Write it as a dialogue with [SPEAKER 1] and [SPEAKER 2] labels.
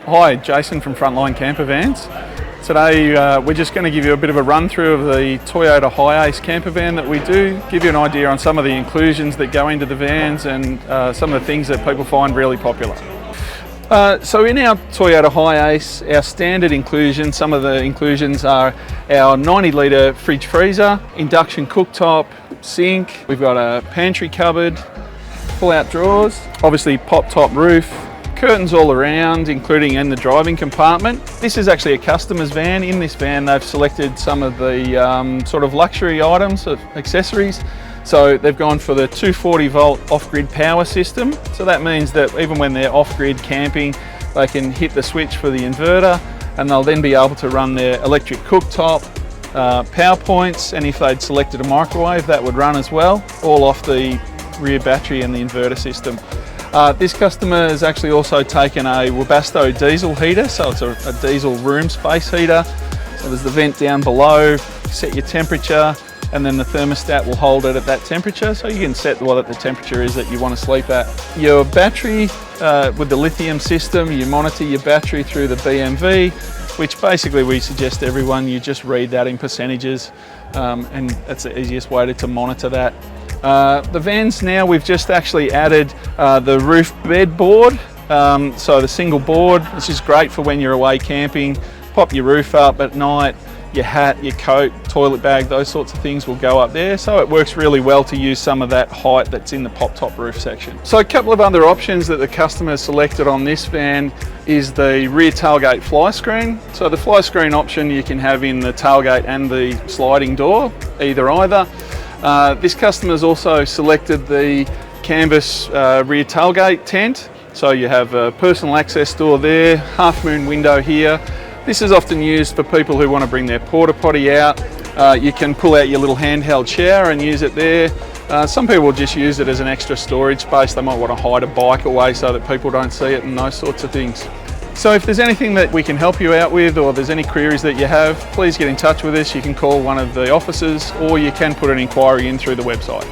[SPEAKER 1] Hi, Jason from Frontline Campervans. Today we're just going to give you a bit of a run through of the Toyota HiAce campervan that we do, give you an idea on some of the inclusions that go into the vans and some of the things that people find really popular. So in our Toyota HiAce, our standard inclusion, some of the inclusions are our 90 litre fridge freezer, induction cooktop, sink, we've got a pantry cupboard, pull out drawers, obviously pop top roof, curtains all around, including in the driving compartment. This is actually a customer's van. In this van they've selected some of the sort of luxury items, of accessories. So they've gone for the 240 volt off-grid power system. So that means that even when they're off-grid camping, they can hit the switch for the inverter and they'll then be able to run their electric cooktop, power points, and if they'd selected a microwave, that would run as well, all off the rear battery and the inverter system. This customer has actually also taken a Webasto diesel heater, so it's a diesel room space heater. So there's the vent down below, set your temperature, and then the thermostat will hold it at that temperature, so you can set what the temperature is that you want to sleep at. Your battery, with the Lithium system, you monitor your battery through the BMV, which basically we suggest to everyone you just read that in percentages, and that's the easiest way to monitor that. The vans now, we've just actually added the roof bed board, so the single board, which is great for when you're away camping. Pop your roof up at night, your hat, your coat, toilet bag, those sorts of things will go up there, so it works really well to use some of that height that's in the pop top roof section. So a couple of other options that the customer selected on this van is the rear tailgate fly screen. So the fly screen option you can have in the tailgate and the sliding door, either. This customer's also selected the canvas rear tailgate tent. So you have a personal access door there, half moon window here. This is often used for people who want to bring their porta potty out. You can pull out your little handheld shower and use it there. Some people just use it as an extra storage space. They might want to hide a bike away so that people don't see it and those sorts of things. So if there's anything that we can help you out with, or there's any queries that you have, please get in touch with us. You can call one of the offices or you can put an inquiry in through the website.